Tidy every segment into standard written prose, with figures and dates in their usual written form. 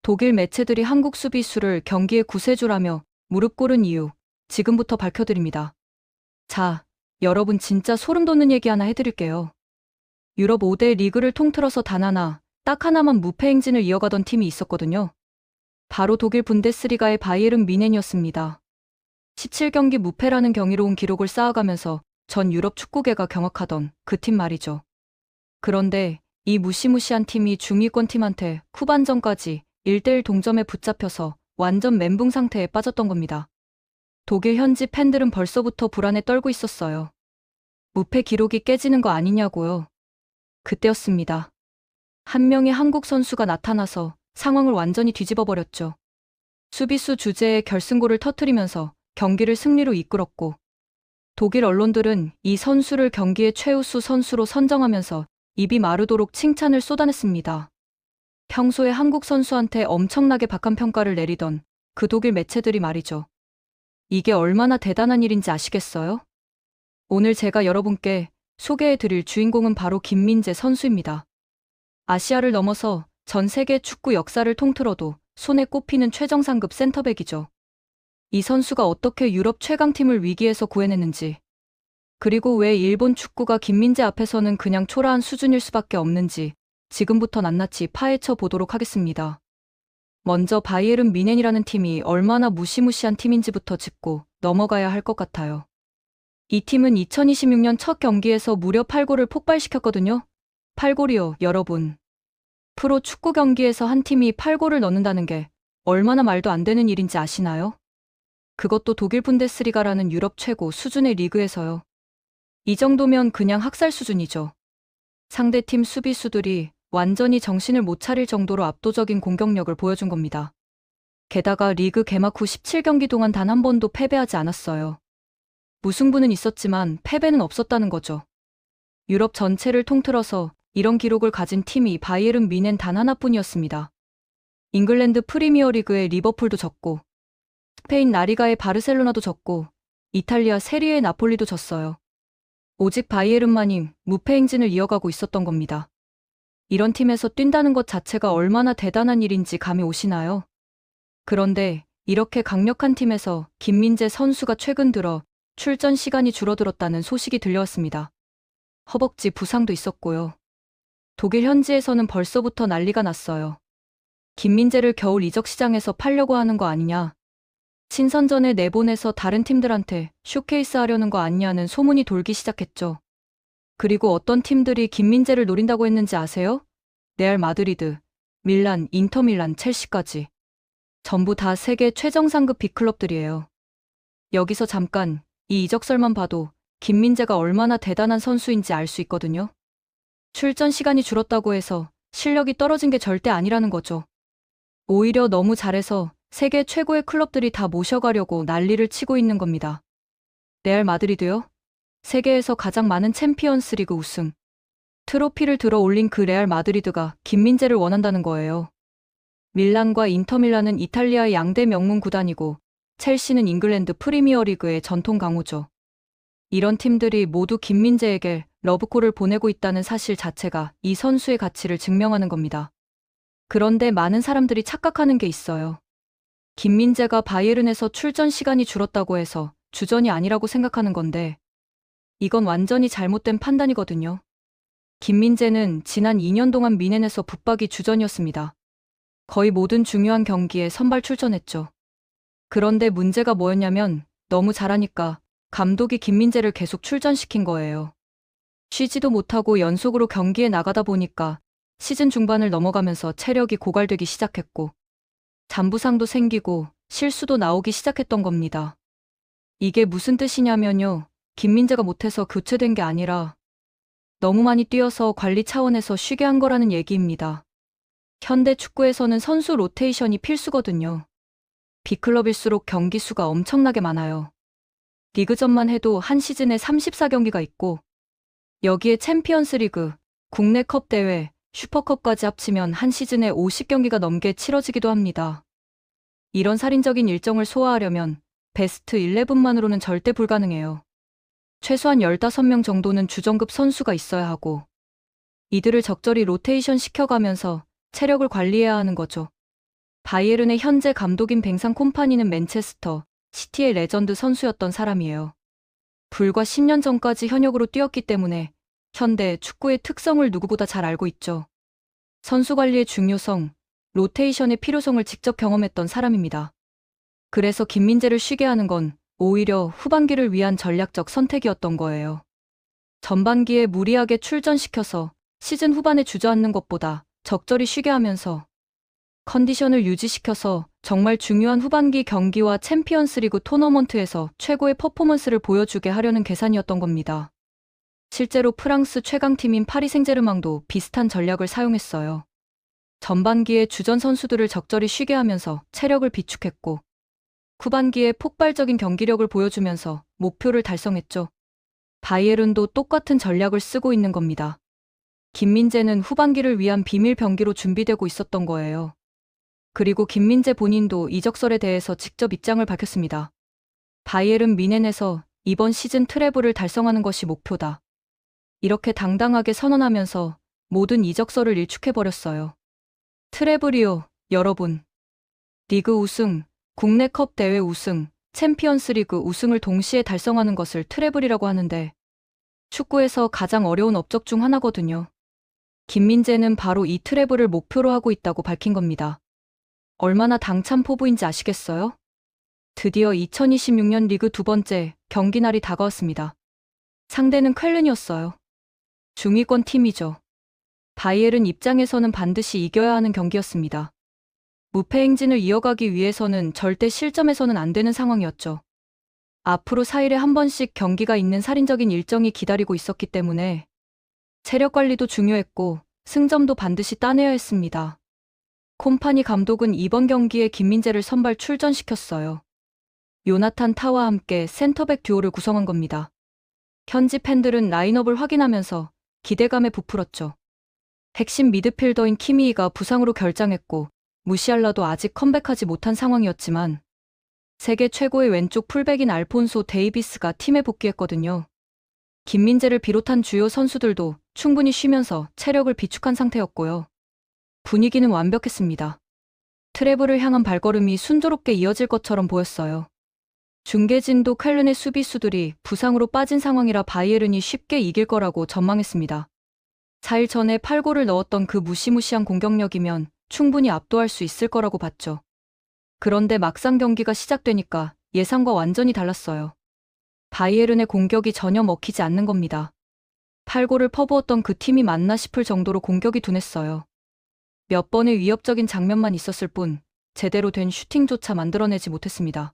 독일 매체들이 한국 수비수를 경기의 구세주라며 무릎 꿇은 이유, 지금부터 밝혀드립니다. 자, 여러분 진짜 소름 돋는 얘기 하나 해드릴게요. 유럽 5대 리그를 통틀어서 딱 하나만 무패 행진을 이어가던 팀이 있었거든요. 바로 독일 분데스리가의 바이에른 뮌헨이었습니다. 17경기 무패라는 경이로운 기록을 쌓아가면서 전 유럽 축구계가 경악하던 그 팀 말이죠. 그런데 이 무시무시한 팀이 중위권 팀한테 후반전까지 1대1 동점에 붙잡혀서 완전 멘붕 상태에 빠졌던 겁니다. 독일 현지 팬들은 벌써부터 불안에 떨고 있었어요. 무패 기록이 깨지는 거 아니냐고요. 그때였습니다. 한 명의 한국 선수가 나타나서 상황을 완전히 뒤집어 버렸죠. 수비수 주제에 결승골을 터뜨리면서 경기를 승리로 이끌었고, 독일 언론들은 이 선수를 경기의 최우수 선수로 선정하면서 입이 마르도록 칭찬을 쏟아냈습니다. 평소에 한국 선수한테 엄청나게 박한 평가를 내리던 그 독일 매체들이 말이죠. 이게 얼마나 대단한 일인지 아시겠어요? 오늘 제가 여러분께 소개해드릴 주인공은 바로 김민재 선수입니다. 아시아를 넘어서 전 세계 축구 역사를 통틀어도 손에 꼽히는 최정상급 센터백이죠. 이 선수가 어떻게 유럽 최강팀을 위기에서 구해냈는지, 그리고 왜 일본 축구가 김민재 앞에서는 그냥 초라한 수준일 수밖에 없는지 지금부터 낱낱이 파헤쳐 보도록 하겠습니다. 먼저 바이에른 뮌헨이라는 팀이 얼마나 무시무시한 팀인지부터 짚고 넘어가야 할 것 같아요. 이 팀은 2026년 첫 경기에서 무려 8골을 폭발시켰거든요. 8골이요, 여러분. 프로 축구 경기에서 한 팀이 8골을 넣는다는 게 얼마나 말도 안 되는 일인지 아시나요? 그것도 독일 분데스리가라는 유럽 최고 수준의 리그에서요. 이 정도면 그냥 학살 수준이죠. 상대팀 수비수들이 완전히 정신을 못 차릴 정도로 압도적인 공격력을 보여준 겁니다. 게다가 리그 개막 후 17경기 동안 단 한 번도 패배하지 않았어요. 무승부는 있었지만 패배는 없었다는 거죠. 유럽 전체를 통틀어서 이런 기록을 가진 팀이 바이에른 뮌헨 단 하나뿐이었습니다. 잉글랜드 프리미어리그의 리버풀도 졌고, 스페인 라리가의 바르셀로나도 졌고, 이탈리아 세리에 나폴리도 졌어요. 오직 바이에른만이 무패 행진을 이어가고 있었던 겁니다. 이런 팀에서 뛴다는 것 자체가 얼마나 대단한 일인지 감이 오시나요? 그런데 이렇게 강력한 팀에서 김민재 선수가 최근 들어 출전 시간이 줄어들었다는 소식이 들려왔습니다. 허벅지 부상도 있었고요. 독일 현지에서는 벌써부터 난리가 났어요. 김민재를 겨울 이적 시장에서 팔려고 하는 거 아니냐, 친선전에 내보내서 다른 팀들한테 쇼케이스 하려는 거 아니냐는 소문이 돌기 시작했죠. 그리고 어떤 팀들이 김민재를 노린다고 했는지 아세요? 레알 마드리드, 밀란, 인터밀란, 첼시까지. 전부 다 세계 최정상급 빅클럽들이에요. 여기서 잠깐 이 이적설만 봐도 김민재가 얼마나 대단한 선수인지 알 수 있거든요. 출전 시간이 줄었다고 해서 실력이 떨어진 게 절대 아니라는 거죠. 오히려 너무 잘해서 세계 최고의 클럽들이 다 모셔가려고 난리를 치고 있는 겁니다. 레알 마드리드요? 세계에서 가장 많은 챔피언스 리그 우승, 트로피를 들어 올린 그 레알 마드리드가 김민재를 원한다는 거예요. 밀란과 인터밀란은 이탈리아의 양대 명문 구단이고, 첼시는 잉글랜드 프리미어리그의 전통 강호죠. 이런 팀들이 모두 김민재에게 러브콜을 보내고 있다는 사실 자체가 이 선수의 가치를 증명하는 겁니다. 그런데 많은 사람들이 착각하는 게 있어요. 김민재가 바이에른에서 출전 시간이 줄었다고 해서 주전이 아니라고 생각하는 건데, 이건 완전히 잘못된 판단이거든요. 김민재는 지난 2년 동안 뮌헨에서 붙박이 주전이었습니다. 거의 모든 중요한 경기에 선발 출전했죠. 그런데 문제가 뭐였냐면 너무 잘하니까 감독이 김민재를 계속 출전시킨 거예요. 쉬지도 못하고 연속으로 경기에 나가다 보니까 시즌 중반을 넘어가면서 체력이 고갈되기 시작했고, 잔부상도 생기고 실수도 나오기 시작했던 겁니다. 이게 무슨 뜻이냐면요. 김민재가 못해서 교체된 게 아니라 너무 많이 뛰어서 관리 차원에서 쉬게 한 거라는 얘기입니다. 현대 축구에서는 선수 로테이션이 필수거든요. B클럽일수록 경기 수가 엄청나게 많아요. 리그전만 해도 한 시즌에 34경기가 있고, 여기에 챔피언스 리그, 국내 컵 대회, 슈퍼컵까지 합치면 한 시즌에 50경기가 넘게 치러지기도 합니다. 이런 살인적인 일정을 소화하려면 베스트 11만으로는 절대 불가능해요. 최소한 15명 정도는 주전급 선수가 있어야 하고, 이들을 적절히 로테이션 시켜가면서 체력을 관리해야 하는 거죠. 바이에른의 현재 감독인 뱅상 콤파니는 맨체스터 시티의 레전드 선수였던 사람이에요. 불과 10년 전까지 현역으로 뛰었기 때문에 현대 축구의 특성을 누구보다 잘 알고 있죠. 선수 관리의 중요성, 로테이션의 필요성을 직접 경험했던 사람입니다. 그래서 김민재를 쉬게 하는 건 오히려 후반기를 위한 전략적 선택이었던 거예요. 전반기에 무리하게 출전시켜서 시즌 후반에 주저앉는 것보다 적절히 쉬게 하면서 컨디션을 유지시켜서 정말 중요한 후반기 경기와 챔피언스리그 토너먼트에서 최고의 퍼포먼스를 보여주게 하려는 계산이었던 겁니다. 실제로 프랑스 최강팀인 파리 생제르맹도 비슷한 전략을 사용했어요. 전반기에 주전 선수들을 적절히 쉬게 하면서 체력을 비축했고 후반기에 폭발적인 경기력을 보여주면서 목표를 달성했죠. 바이에른도 똑같은 전략을 쓰고 있는 겁니다. 김민재는 후반기를 위한 비밀 병기로 준비되고 있었던 거예요. 그리고 김민재 본인도 이적설에 대해서 직접 입장을 밝혔습니다. 바이에른 뮌헨에서 이번 시즌 트래블을 달성하는 것이 목표다. 이렇게 당당하게 선언하면서 모든 이적설을 일축해버렸어요. 트래블이요, 여러분. 리그 우승, 국내 컵 대회 우승, 챔피언스 리그 우승을 동시에 달성하는 것을 트래블이라고 하는데 축구에서 가장 어려운 업적 중 하나거든요. 김민재는 바로 이 트래블을 목표로 하고 있다고 밝힌 겁니다. 얼마나 당찬 포부인지 아시겠어요? 드디어 2026년 리그 두 번째 경기 날이 다가왔습니다. 상대는 쾰른이었어요. 중위권 팀이죠. 바이에른 입장에서는 반드시 이겨야 하는 경기였습니다. 무패 행진을 이어가기 위해서는 절대 실점해서는 안 되는 상황이었죠. 앞으로 4일에 한 번씩 경기가 있는 살인적인 일정이 기다리고 있었기 때문에 체력 관리도 중요했고 승점도 반드시 따내야 했습니다. 콤파니 감독은 이번 경기에 김민재를 선발 출전시켰어요. 요나탄 타와 함께 센터백 듀오를 구성한 겁니다. 현지 팬들은 라인업을 확인하면서 기대감에 부풀었죠. 핵심 미드필더인 키미이가 부상으로 결장했고 무시알라도 아직 컴백하지 못한 상황이었지만 세계 최고의 왼쪽 풀백인 알폰소 데이비스가 팀에 복귀했거든요. 김민재를 비롯한 주요 선수들도 충분히 쉬면서 체력을 비축한 상태였고요. 분위기는 완벽했습니다. 트래블을 향한 발걸음이 순조롭게 이어질 것처럼 보였어요. 중계진도 쾰른의 수비수들이 부상으로 빠진 상황이라 바이에른이 쉽게 이길 거라고 전망했습니다. 4일 전에 8골을 넣었던 그 무시무시한 공격력이면 충분히 압도할 수 있을 거라고 봤죠. 그런데 막상 경기가 시작되니까 예상과 완전히 달랐어요. 바이에른의 공격이 전혀 먹히지 않는 겁니다. 8골을 퍼부었던 그 팀이 맞나 싶을 정도로 공격이 둔했어요. 몇 번의 위협적인 장면만 있었을 뿐 제대로 된 슈팅조차 만들어내지 못했습니다.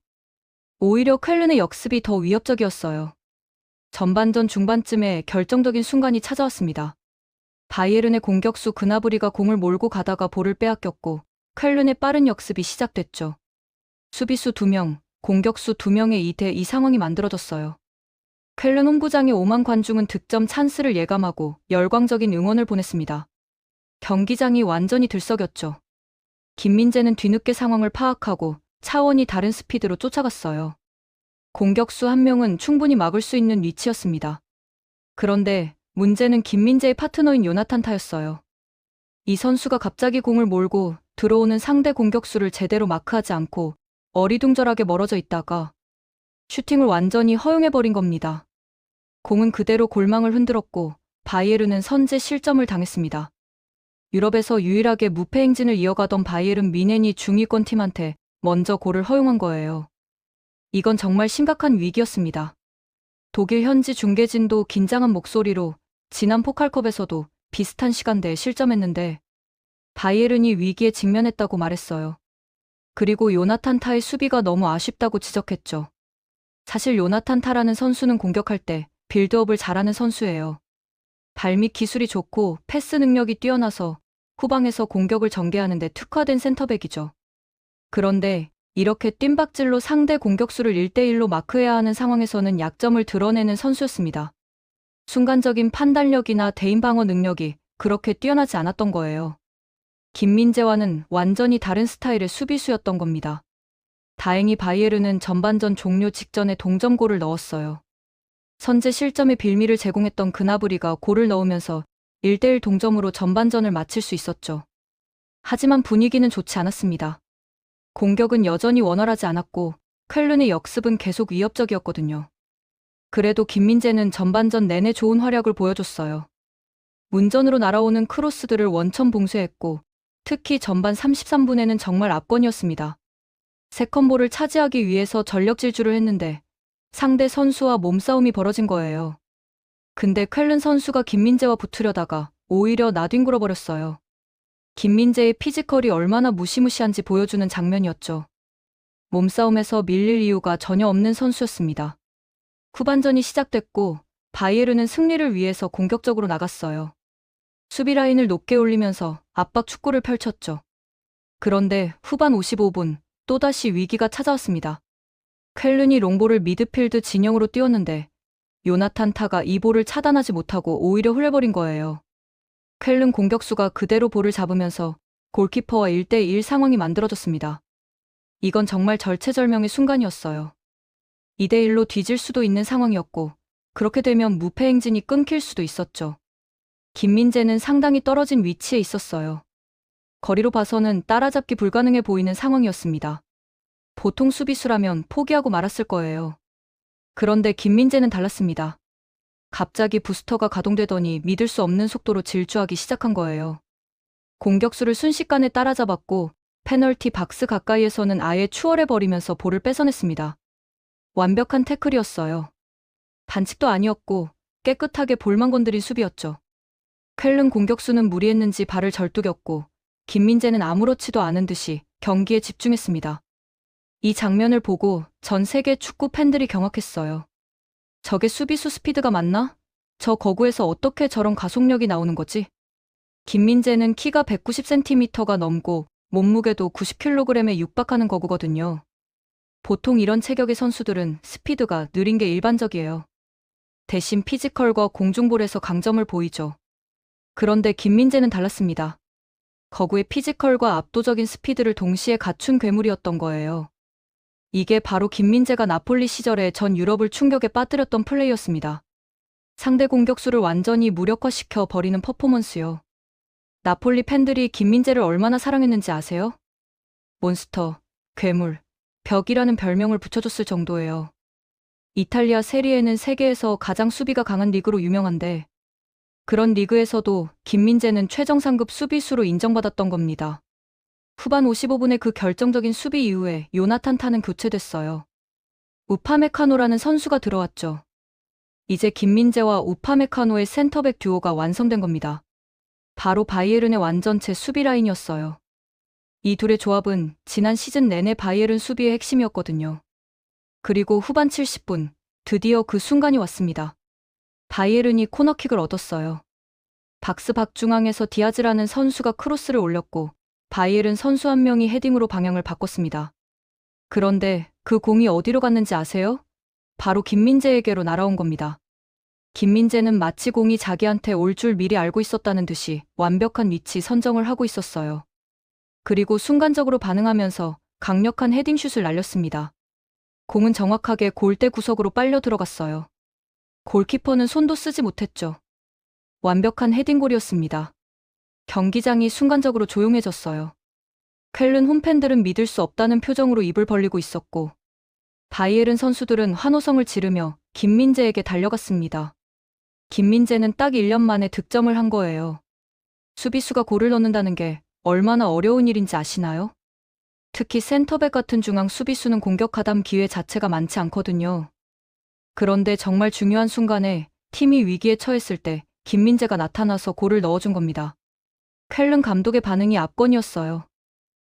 오히려 쾰른의 역습이 더 위협적이었어요. 전반전 중반쯤에 결정적인 순간이 찾아왔습니다. 바이에른의 공격수 그나브리가 공을 몰고 가다가 볼을 빼앗겼고 쾰른의 빠른 역습이 시작됐죠. 수비수 2명, 공격수 2명의 2대2 상황이 만들어졌어요. 쾰른 홈구장의 5만 관중은 득점 찬스를 예감하고 열광적인 응원을 보냈습니다. 경기장이 완전히 들썩였죠. 김민재는 뒤늦게 상황을 파악하고 차원이 다른 스피드로 쫓아갔어요. 공격수 1명은 충분히 막을 수 있는 위치였습니다. 그런데 문제는 김민재의 파트너인 요나탄 타였어요. 이 선수가 갑자기 공을 몰고 들어오는 상대 공격수를 제대로 마크하지 않고 어리둥절하게 멀어져 있다가 슈팅을 완전히 허용해버린 겁니다. 공은 그대로 골망을 흔들었고 바이에른은 선제 실점을 당했습니다. 유럽에서 유일하게 무패 행진을 이어가던 바이에른 뮌헨이 중위권 팀한테 먼저 골을 허용한 거예요. 이건 정말 심각한 위기였습니다. 독일 현지 중계진도 긴장한 목소리로 지난 포칼컵에서도 비슷한 시간대에 실점했는데 바이에른이 위기에 직면했다고 말했어요. 그리고 요나탄 타의 수비가 너무 아쉽다고 지적했죠. 사실 요나탄 타라는 선수는 공격할 때 빌드업을 잘하는 선수예요. 발밑 기술이 좋고 패스 능력이 뛰어나서 후방에서 공격을 전개하는 데 특화된 센터백이죠. 그런데 이렇게 뜀박질로 상대 공격수를 1대1로 마크해야 하는 상황에서는 약점을 드러내는 선수였습니다. 순간적인 판단력이나 대인 방어 능력이 그렇게 뛰어나지 않았던 거예요. 김민재와는 완전히 다른 스타일의 수비수였던 겁니다. 다행히 바이에른은 전반전 종료 직전에 동점골을 넣었어요. 선제 실점의 빌미를 제공했던 그나브리가 골을 넣으면서 1대1 동점으로 전반전을 마칠 수 있었죠. 하지만 분위기는 좋지 않았습니다. 공격은 여전히 원활하지 않았고 쾰른의 역습은 계속 위협적이었거든요. 그래도 김민재는 전반전 내내 좋은 활약을 보여줬어요. 문전으로 날아오는 크로스들을 원천 봉쇄했고 특히 전반 33분에는 정말 압권이었습니다. 세컨볼을 차지하기 위해서 전력 질주를 했는데 상대 선수와 몸싸움이 벌어진 거예요. 근데 쾰른 선수가 김민재와 붙으려다가 오히려 나뒹굴어 버렸어요. 김민재의 피지컬이 얼마나 무시무시한지 보여주는 장면이었죠. 몸싸움에서 밀릴 이유가 전혀 없는 선수였습니다. 후반전이 시작됐고 바이에른은 승리를 위해서 공격적으로 나갔어요. 수비 라인을 높게 올리면서 압박 축구를 펼쳤죠. 그런데 후반 55분 또다시 위기가 찾아왔습니다. 쾰른이 롱볼을 미드필드 진영으로 띄웠는데 요나탄 타가 이 볼을 차단하지 못하고 오히려 흘려버린 거예요. 쾰른 공격수가 그대로 볼을 잡으면서 골키퍼와 1대1 상황이 만들어졌습니다. 이건 정말 절체절명의 순간이었어요. 2대1로 뒤질 수도 있는 상황이었고 그렇게 되면 무패 행진이 끊길 수도 있었죠. 김민재는 상당히 떨어진 위치에 있었어요. 거리로 봐서는 따라잡기 불가능해 보이는 상황이었습니다. 보통 수비수라면 포기하고 말았을 거예요. 그런데 김민재는 달랐습니다. 갑자기 부스터가 가동되더니 믿을 수 없는 속도로 질주하기 시작한 거예요. 공격수를 순식간에 따라잡았고 페널티 박스 가까이에서는 아예 추월해버리면서 볼을 뺏어냈습니다. 완벽한 태클이었어요. 반칙도 아니었고 깨끗하게 볼만 건드린 수비였죠. 쾰른 공격수는 무리했는지 발을 절뚝였고 김민재는 아무렇지도 않은 듯이 경기에 집중했습니다. 이 장면을 보고 전 세계 축구 팬들이 경악했어요. 저게 수비수 스피드가 맞나? 저 거구에서 어떻게 저런 가속력이 나오는 거지? 김민재는 키가 190cm가 넘고 몸무게도 90kg에 육박하는 거구거든요. 보통 이런 체격의 선수들은 스피드가 느린 게 일반적이에요. 대신 피지컬과 공중볼에서 강점을 보이죠. 그런데 김민재는 달랐습니다. 거구의 피지컬과 압도적인 스피드를 동시에 갖춘 괴물이었던 거예요. 이게 바로 김민재가 나폴리 시절에 전 유럽을 충격에 빠뜨렸던 플레이였습니다. 상대 공격수를 완전히 무력화시켜 버리는 퍼포먼스요. 나폴리 팬들이 김민재를 얼마나 사랑했는지 아세요? 몬스터, 괴물, 벽이라는 별명을 붙여줬을 정도예요. 이탈리아 세리에는 세계에서 가장 수비가 강한 리그로 유명한데 그런 리그에서도 김민재는 최정상급 수비수로 인정받았던 겁니다. 후반 55분에 그 결정적인 수비 이후에 요나탄 타는 교체됐어요. 우파메카노라는 선수가 들어왔죠. 이제 김민재와 우파메카노의 센터백 듀오가 완성된 겁니다. 바로 바이에른의 완전체 수비 라인이었어요. 이 둘의 조합은 지난 시즌 내내 바이에른 수비의 핵심이었거든요. 그리고 후반 70분, 드디어 그 순간이 왔습니다. 바이에른이 코너킥을 얻었어요. 박스 밖중앙에서 디아즈라는 선수가 크로스를 올렸고 바이에른 선수 한 명이 헤딩으로 방향을 바꿨습니다. 그런데 그 공이 어디로 갔는지 아세요? 바로 김민재에게로 날아온 겁니다. 김민재는 마치 공이 자기한테 올 줄 미리 알고 있었다는 듯이 완벽한 위치 선정을 하고 있었어요. 그리고 순간적으로 반응하면서 강력한 헤딩슛을 날렸습니다. 공은 정확하게 골대 구석으로 빨려 들어갔어요. 골키퍼는 손도 쓰지 못했죠. 완벽한 헤딩골이었습니다. 경기장이 순간적으로 조용해졌어요. 쾰른 홈팬들은 믿을 수 없다는 표정으로 입을 벌리고 있었고 바이에른 선수들은 환호성을 지르며 김민재에게 달려갔습니다. 김민재는 딱 1년 만에 득점을 한 거예요. 수비수가 골을 넣는다는 게 얼마나 어려운 일인지 아시나요? 특히 센터백 같은 중앙 수비수는 공격 가담 기회 자체가 많지 않거든요. 그런데 정말 중요한 순간에 팀이 위기에 처했을 때 김민재가 나타나서 골을 넣어준 겁니다. 쾰른 감독의 반응이 압권이었어요.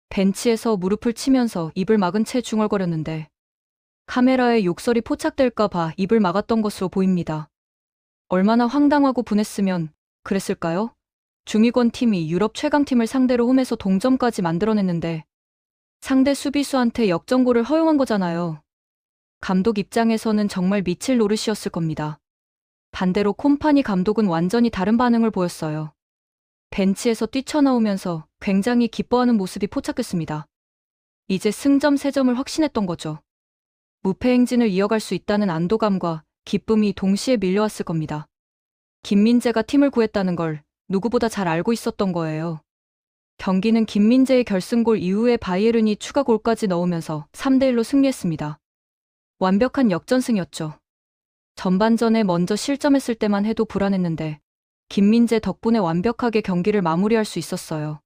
벤치에서 무릎을 치면서 입을 막은 채 중얼거렸는데 카메라에 욕설이 포착될까 봐 입을 막았던 것으로 보입니다. 얼마나 황당하고 분했으면 그랬을까요? 중위권 팀이 유럽 최강팀을 상대로 홈에서 동점까지 만들어냈는데 상대 수비수한테 역전골을 허용한 거잖아요. 감독 입장에서는 정말 미칠 노릇이었을 겁니다. 반대로 콤파니 감독은 완전히 다른 반응을 보였어요. 벤치에서 뛰쳐나오면서 굉장히 기뻐하는 모습이 포착됐습니다. 이제 승점 3점을 확신했던 거죠. 무패 행진을 이어갈 수 있다는 안도감과 기쁨이 동시에 밀려왔을 겁니다. 김민재가 팀을 구했다는 걸 누구보다 잘 알고 있었던 거예요. 경기는 김민재의 결승골 이후에 바이에른이 추가골까지 넣으면서 3대1로 승리했습니다. 완벽한 역전승이었죠. 전반전에 먼저 실점했을 때만 해도 불안했는데 김민재 덕분에 완벽하게 경기를 마무리할 수 있었어요.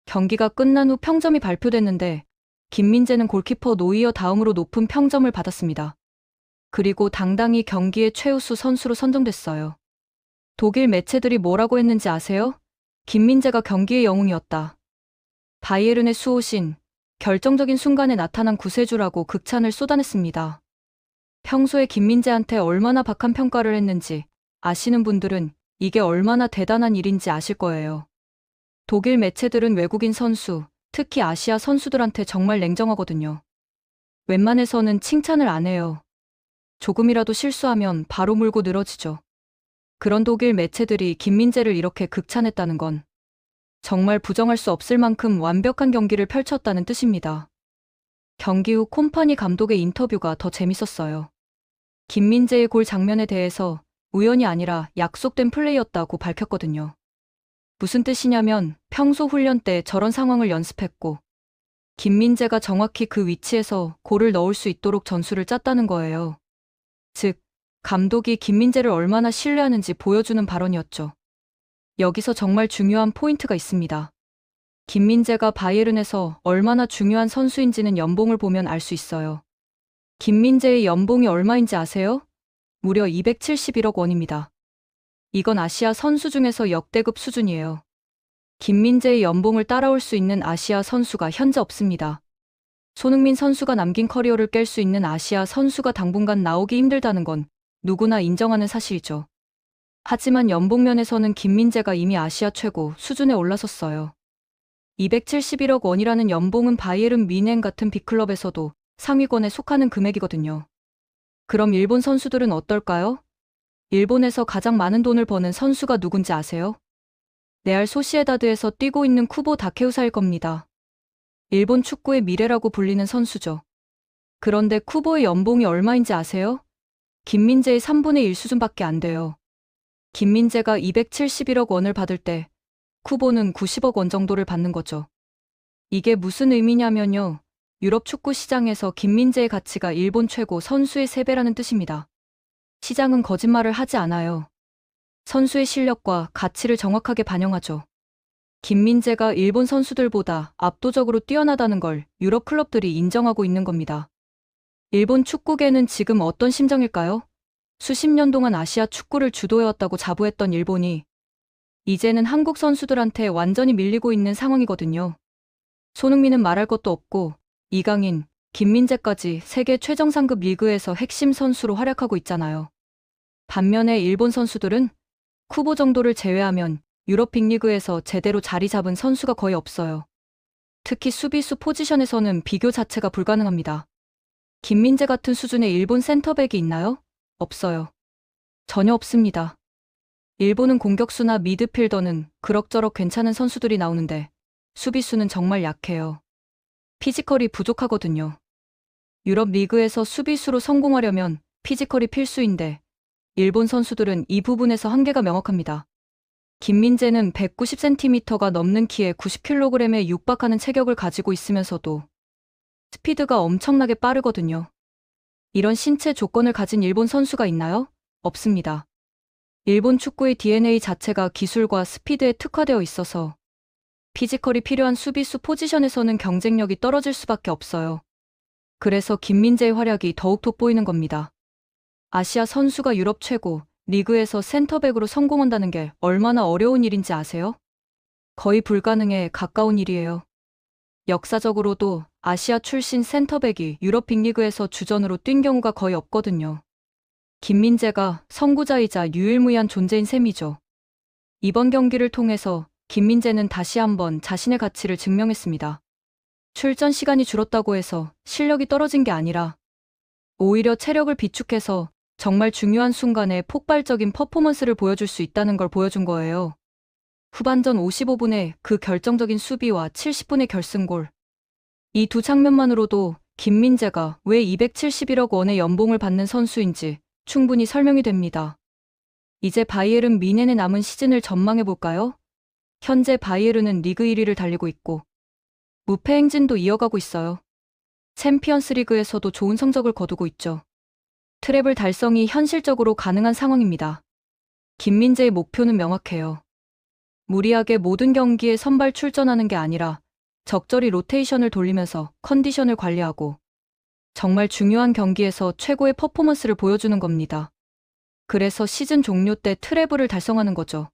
경기가 끝난 후 평점이 발표됐는데 김민재는 골키퍼 노이어 다음으로 높은 평점을 받았습니다. 그리고 당당히 경기의 최우수 선수로 선정됐어요. 독일 매체들이 뭐라고 했는지 아세요? 김민재가 경기의 영웅이었다. 바이에른의 수호신, 결정적인 순간에 나타난 구세주라고 극찬을 쏟아냈습니다. 평소에 김민재한테 얼마나 박한 평가를 했는지 아시는 분들은 이게 얼마나 대단한 일인지 아실 거예요. 독일 매체들은 외국인 선수, 특히 아시아 선수들한테 정말 냉정하거든요. 웬만해서는 칭찬을 안 해요. 조금이라도 실수하면 바로 물고 늘어지죠. 그런 독일 매체들이 김민재를 이렇게 극찬했다는 건 정말 부정할 수 없을 만큼 완벽한 경기를 펼쳤다는 뜻입니다. 경기 후 콤파니 감독의 인터뷰가 더 재밌었어요. 김민재의 골 장면에 대해서 우연이 아니라 약속된 플레이였다고 밝혔거든요. 무슨 뜻이냐면 평소 훈련 때 저런 상황을 연습했고 김민재가 정확히 그 위치에서 골을 넣을 수 있도록 전술을 짰다는 거예요. 즉, 감독이 김민재를 얼마나 신뢰하는지 보여주는 발언이었죠. 여기서 정말 중요한 포인트가 있습니다. 김민재가 바이에른에서 얼마나 중요한 선수인지는 연봉을 보면 알 수 있어요. 김민재의 연봉이 얼마인지 아세요? 무려 271억 원입니다. 이건 아시아 선수 중에서 역대급 수준이에요. 김민재의 연봉을 따라올 수 있는 아시아 선수가 현재 없습니다. 손흥민 선수가 남긴 커리어를 깰 수 있는 아시아 선수가 당분간 나오기 힘들다는 건 누구나 인정하는 사실이죠. 하지만 연봉면에서는 김민재가 이미 아시아 최고 수준에 올라섰어요. 271억 원이라는 연봉은 바이에른 뮌헨 같은 빅클럽에서도 상위권에 속하는 금액이거든요. 그럼 일본 선수들은 어떨까요? 일본에서 가장 많은 돈을 버는 선수가 누군지 아세요? 레알 소시에다드에서 뛰고 있는 쿠보 다케우사일 겁니다. 일본 축구의 미래라고 불리는 선수죠. 그런데 쿠보의 연봉이 얼마인지 아세요? 김민재의 3분의 1 수준밖에 안 돼요. 김민재가 271억 원을 받을 때 쿠보는 90억 원 정도를 받는 거죠. 이게 무슨 의미냐면요. 유럽 축구 시장에서 김민재의 가치가 일본 최고 선수의 3배라는 뜻입니다. 시장은 거짓말을 하지 않아요. 선수의 실력과 가치를 정확하게 반영하죠. 김민재가 일본 선수들보다 압도적으로 뛰어나다는 걸 유럽 클럽들이 인정하고 있는 겁니다. 일본 축구계는 지금 어떤 심정일까요? 수십 년 동안 아시아 축구를 주도해왔다고 자부했던 일본이 이제는 한국 선수들한테 완전히 밀리고 있는 상황이거든요. 손흥민은 말할 것도 없고 이강인, 김민재까지 세계 최정상급 리그에서 핵심 선수로 활약하고 있잖아요. 반면에 일본 선수들은 쿠보 정도를 제외하면 유럽 빅리그에서 제대로 자리 잡은 선수가 거의 없어요. 특히 수비수 포지션에서는 비교 자체가 불가능합니다. 김민재 같은 수준의 일본 센터백이 있나요? 없어요. 전혀 없습니다. 일본은 공격수나 미드필더는 그럭저럭 괜찮은 선수들이 나오는데 수비수는 정말 약해요. 피지컬이 부족하거든요. 유럽 리그에서 수비수로 성공하려면 피지컬이 필수인데 일본 선수들은 이 부분에서 한계가 명확합니다. 김민재는 190cm가 넘는 키에 90kg에 육박하는 체격을 가지고 있으면서도 스피드가 엄청나게 빠르거든요. 이런 신체 조건을 가진 일본 선수가 있나요? 없습니다. 일본 축구의 DNA 자체가 기술과 스피드에 특화되어 있어서 피지컬이 필요한 수비수 포지션에서는 경쟁력이 떨어질 수밖에 없어요. 그래서 김민재의 활약이 더욱 돋보이는 겁니다. 아시아 선수가 유럽 최고 리그에서 센터백으로 성공한다는 게 얼마나 어려운 일인지 아세요? 거의 불가능에 가까운 일이에요. 역사적으로도 아시아 출신 센터백이 유럽 빅리그에서 주전으로 뛴 경우가 거의 없거든요. 김민재가 선구자이자 유일무이한 존재인 셈이죠. 이번 경기를 통해서 김민재는 다시 한번 자신의 가치를 증명했습니다. 출전 시간이 줄었다고 해서 실력이 떨어진 게 아니라 오히려 체력을 비축해서 정말 중요한 순간에 폭발적인 퍼포먼스를 보여줄 수 있다는 걸 보여준 거예요. 후반전 55분에 그 결정적인 수비와 70분의 결승골. 이 두 장면만으로도 김민재가 왜 271억 원의 연봉을 받는 선수인지 충분히 설명이 됩니다. 이제 바이에른 뮌헨에 남은 시즌을 전망해 볼까요? 현재 바이에른은 리그 1위를 달리고 있고 무패 행진도 이어가고 있어요. 챔피언스 리그에서도 좋은 성적을 거두고 있죠. 트래블 달성이 현실적으로 가능한 상황입니다. 김민재의 목표는 명확해요. 무리하게 모든 경기에 선발 출전하는 게 아니라 적절히 로테이션을 돌리면서 컨디션을 관리하고 정말 중요한 경기에서 최고의 퍼포먼스를 보여주는 겁니다. 그래서 시즌 종료 때 트래블을 달성하는 거죠.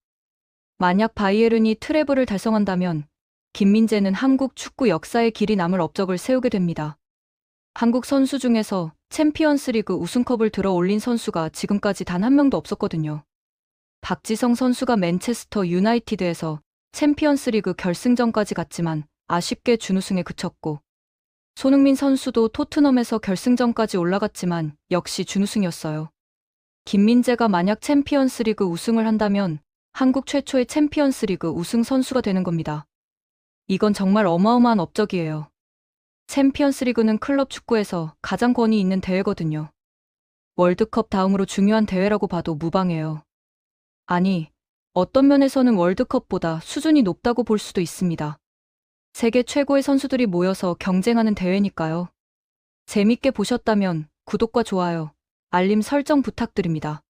만약 바이에른이 트래블을 달성한다면 김민재는 한국 축구 역사에 길이 남을 업적을 세우게 됩니다. 한국 선수 중에서 챔피언스리그 우승컵을 들어 올린 선수가 지금까지 단 한 명도 없었거든요. 박지성 선수가 맨체스터 유나이티드에서 챔피언스리그 결승전까지 갔지만 아쉽게 준우승에 그쳤고, 손흥민 선수도 토트넘에서 결승전까지 올라갔지만 역시 준우승이었어요. 김민재가 만약 챔피언스리그 우승을 한다면 한국 최초의 챔피언스리그 우승 선수가 되는 겁니다. 이건 정말 어마어마한 업적이에요. 챔피언스리그는 클럽 축구에서 가장 권위 있는 대회거든요. 월드컵 다음으로 중요한 대회라고 봐도 무방해요. 아니, 어떤 면에서는 월드컵보다 수준이 높다고 볼 수도 있습니다. 세계 최고의 선수들이 모여서 경쟁하는 대회니까요. 재밌게 보셨다면 구독과 좋아요, 알림 설정 부탁드립니다.